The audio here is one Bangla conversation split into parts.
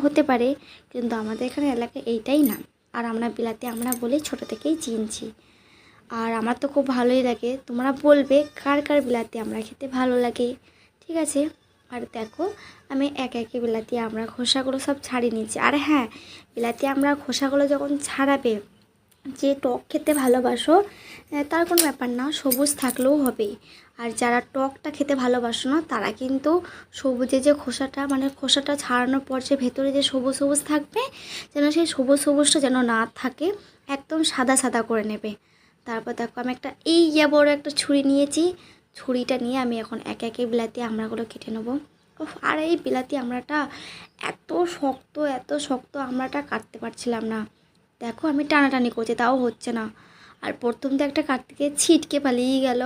হতে পারে, কিন্তু আমাদের এখানে এলাকায় এইটাই নাম। আর আমরা বিলাতি আমরা বলেই ছোটো থেকেই চিনছি। আর আমার তো খুব ভালোই লাগে। তোমরা বলবে কার কার বিলাতি আমরা খেতে ভালো লাগে, ঠিক আছে। আর দেখো আমি একে একে বিলাতি আমরা খোসাগুলো সব ছাড়িয়ে নিচ্ছি। আর হ্যাঁ, বিলাতি আমরা খোসাগুলো যখন ছাড়াবে, যে টক খেতে ভালোবাসো তার কোনো ব্যাপার না, সবুজ থাকলেও হবে। আর যারা টকটা খেতে ভালোবাসো না তারা কিন্তু সবুজে যে খোসাটা, মানে খোসাটা ছাড়ানোর পর যে ভেতরে যে সবুজ সবুজ থাকবে, যেন সেই সবুজ সবুজটা যেন না থাকে, একদম সাদা সাদা করে নেবে। তারপর দেখো আমি একটা বড় একটা ছুরি নিয়েছি। ছুরিটা নিয়ে আমি এখন একে একে বিলাতি আমড়াগুলো কেটে নেবো। আর এই বিলাতি আমড়াটা এত শক্ত আমড়াটা কাটতে পারছিলাম না। দেখো আমি টানাটানি করছি তাও হচ্ছে না। আর প্রথম তো একটা কাটতে গিয়ে ছিটকে পালিয়ে গেল।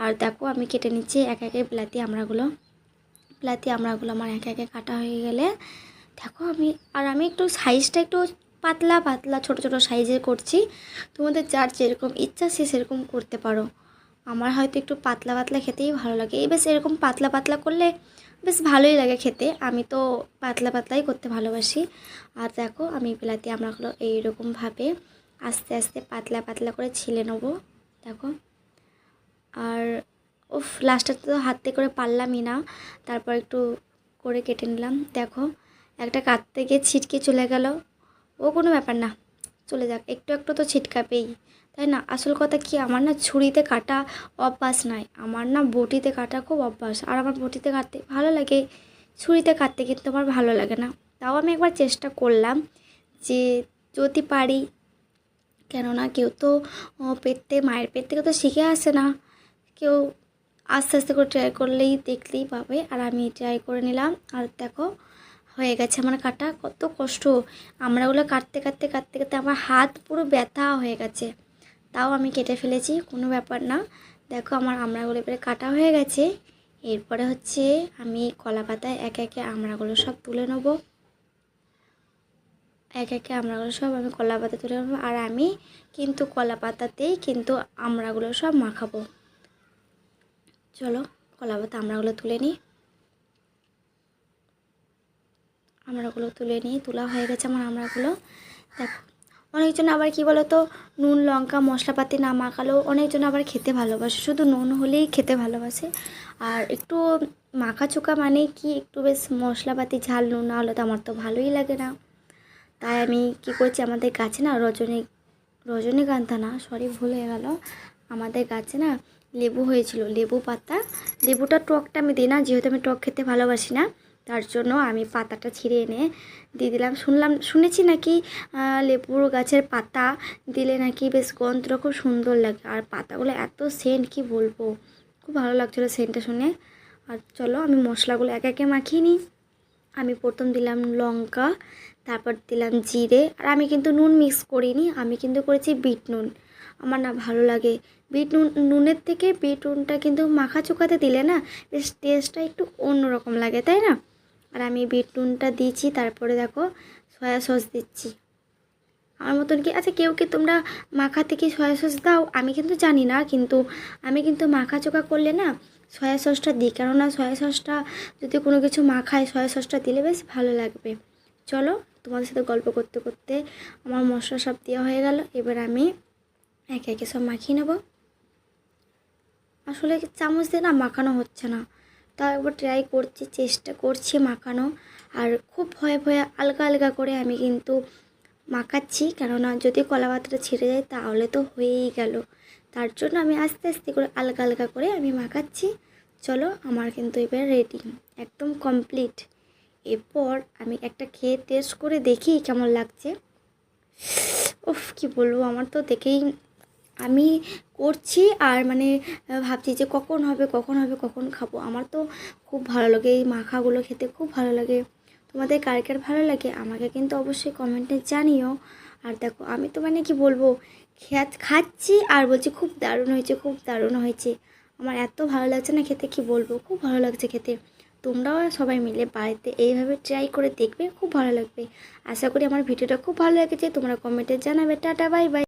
আর দেখো আমি কেটে নিচ্ছি একে একে বিলাতি আমড়াগুলো আমার একে একে কাটা হয়ে গেলে দেখো আমি একটু সাইজটা একটু পাতলা পাতলা ছোটো ছোটো সাইজের করছি। তোমাদের যার যেরকম ইচ্ছা সে সেরকম করতে পারো। আমার হয়তো একটু পাতলা পাতলা খেতেই ভালো লাগে। বেশ এরকম পাতলা পাতলা করলে বেশ ভালোই লাগে খেতে। আমি তো পাতলা পাতলাই করতে ভালোবাসি। আর দেখো আমি বিলাতি আমড়াগুলো এইরকমভাবে আস্তে আস্তে পাতলা পাতলা করে ছিলে নেবো। দেখো আর লাস্টে তো হাতে করে পারলামই না, তারপর একটু করে কেটে নিলাম। দেখো একটা কাটতে গিয়ে ছিটকে চলে গেল, ও কোনো ব্যাপার না, চলে যাক, একটু একটু তো ছিটকাবেই, তাই না। আসল কথা কি, আমার না ছুরিতে কাটা অভ্যাস নাই, আমার না বটিতে কাটা খুব অভ্যাস। আর আমার বটিতে কাটতে ভালো লাগে, ছুরিতে কাটতে কিন্তু আমার ভালো লাগে না। তাও আমি একবার চেষ্টা করলাম যে যদি পারি, কেননা কেউ তো মায়ের পেট থেকে তো শিখে আসে না, কেউ আস্তে আস্তে করে ট্রাই করলেই দেখলেই পাবে। আর আমি ট্রাই করে নিলাম। আর দেখো হয়ে গেছে আমার কাটা। কত কষ্ট, আমড়াগুলো কাটতে কাটতে কাটতে কাটতে আমার হাত পুরো ব্যথা হয়ে গেছে, তাও আমি কেটে ফেলেছি, কোনো ব্যাপার না। দেখো আমার আমড়াগুলো এবারে কাটা হয়ে গেছে। এরপরে হচ্ছে আমি কলা পাতায় একে একে আমড়াগুলো সব তুলে নেব। একে একে আমড়াগুলো সব আমি কলা পাতায় তুলে নেবো। আর আমি কিন্তু কলা পাতাতেই কিন্তু আমড়াগুলো সব মাখাবো। চলো কলা পাতা আমড়াগুলো তুলে নিই। আমড়াগুলো তুলে নিই, তোলা হয়ে গেছে আমার আমড়াগুলো। দেখো অনেকজন আবার কি বলো তো, নুন লঙ্কা মশলাপাতি না মাখালেও অনেকজন আবার খেতে ভালোবাসে, শুধু নুন হলেই খেতে ভালোবাসে। আর একটু মাখা চোকা মানে কি, একটু বেশ মশলাপাতি ঝাল নুন না হলে তো আমার তো ভালোই লাগে না। তাই আমি কি করছি, আমাদের গাছে না রজনীগন্ধা না, সরি ভুল হয়ে গেল, আমাদের গাছে না লেবু হয়েছিল, লেবু পাতা। লেবুটা টকটা আমি দিই না, যেহেতু আমি টক খেতে ভালোবাসি না, তার জন্য আমি পাতাটা ছিঁড়ে এনে দিয়ে দিলাম। শুনেছি নাকি লেবুর গাছের পাতা দিলে নাকি বেশ গন্ধটা খুব সুন্দর লাগে। আর পাতাগুলো এত সেন্ট কি বলবো, খুব ভালো লাগছিলো সেন্টটা শুনে। আর চলো আমি মশলাগুলো একে একে মাখিয়ে নিই। আমি প্রথম দিলাম লঙ্কা, তারপর দিলাম জিরে। আর আমি কিন্তু নুন মিক্স করিনি, আমি কিন্তু করেছি বিট নুন। আমার না ভালো লাগে নুনের থেকে বিট নুনটা কিন্তু মাখা চোখাতে দিলে না বেশ টেস্টটা একটু অন্যরকম লাগে, তাই না। আর আমি বিট নুনটা দিয়েছি, তারপরে দেখো সয়া সস দিচ্ছি আমার মতন কি। আচ্ছা কেউ কি তোমরা মাখাতে কি সয়া সস দাও? আমি কিন্তু জানি না, কিন্তু আমি কিন্তু মাখা চোখা করলে না সয়া সসটা দিই, কেননা সয়া সসটা যদি কোনো কিছু মাখায় সয়া সসটা দিলে বেশ ভালো লাগবে। চলো তোমাদের সাথে গল্প করতে করতে আমার মশলা সব দেওয়া হয়ে গেল। এবার আমি একে একে সব মাখিয়ে নেব। আসলে চামচ দিয়ে না মাখানো হচ্ছে না, তাও একবার ট্রাই করছি, চেষ্টা করছি মাখানো। আর খুব ভয়ে ভয়ে আলগা আলগা করে আমি কিন্তু মাখাচ্ছি, কেননা যদি কলা পাতাটা ছিঁড়ে যায় তাহলে তো হয়েই গেল। তার জন্য আমি আস্তে আস্তে করে আলগা আলগা করে আমি মাখাচ্ছি। চলো আমার কিন্তু এবার রেডি, একদম কমপ্লিট। এরপর আমি একটা খেয়ে টেস্ট করে দেখি কেমন লাগছে। কি বলবো, আমার তো দেখেই আমি করছি আর মানে ভাবছি যে কখন হবে কখন খাবো। আমার তো খুব ভালো লাগে এই মাখাগুলো খেতে, খুব ভালো লাগে। তোমাদের কার কার ভালো লাগে আমাকে কিন্তু অবশ্যই কমেন্টে জানিও। আর দেখো আমি তো মানে কি বলবো, খাচ্ছি আর বলছি খুব দারুণ হয়েছে। আমার এত ভালো লাগছে না খেতে, কি বলবো, খুব ভালো লাগছে খেতে। তোমরাও সবাই মিলে বাড়িতে এইভাবে ট্রাই করে দেখবে, খুব ভালো লাগবে। আশা করি আমার ভিডিওটা খুব ভালো লেগেছে, তোমরা কমেন্টে জানাবে। Tata bye bye.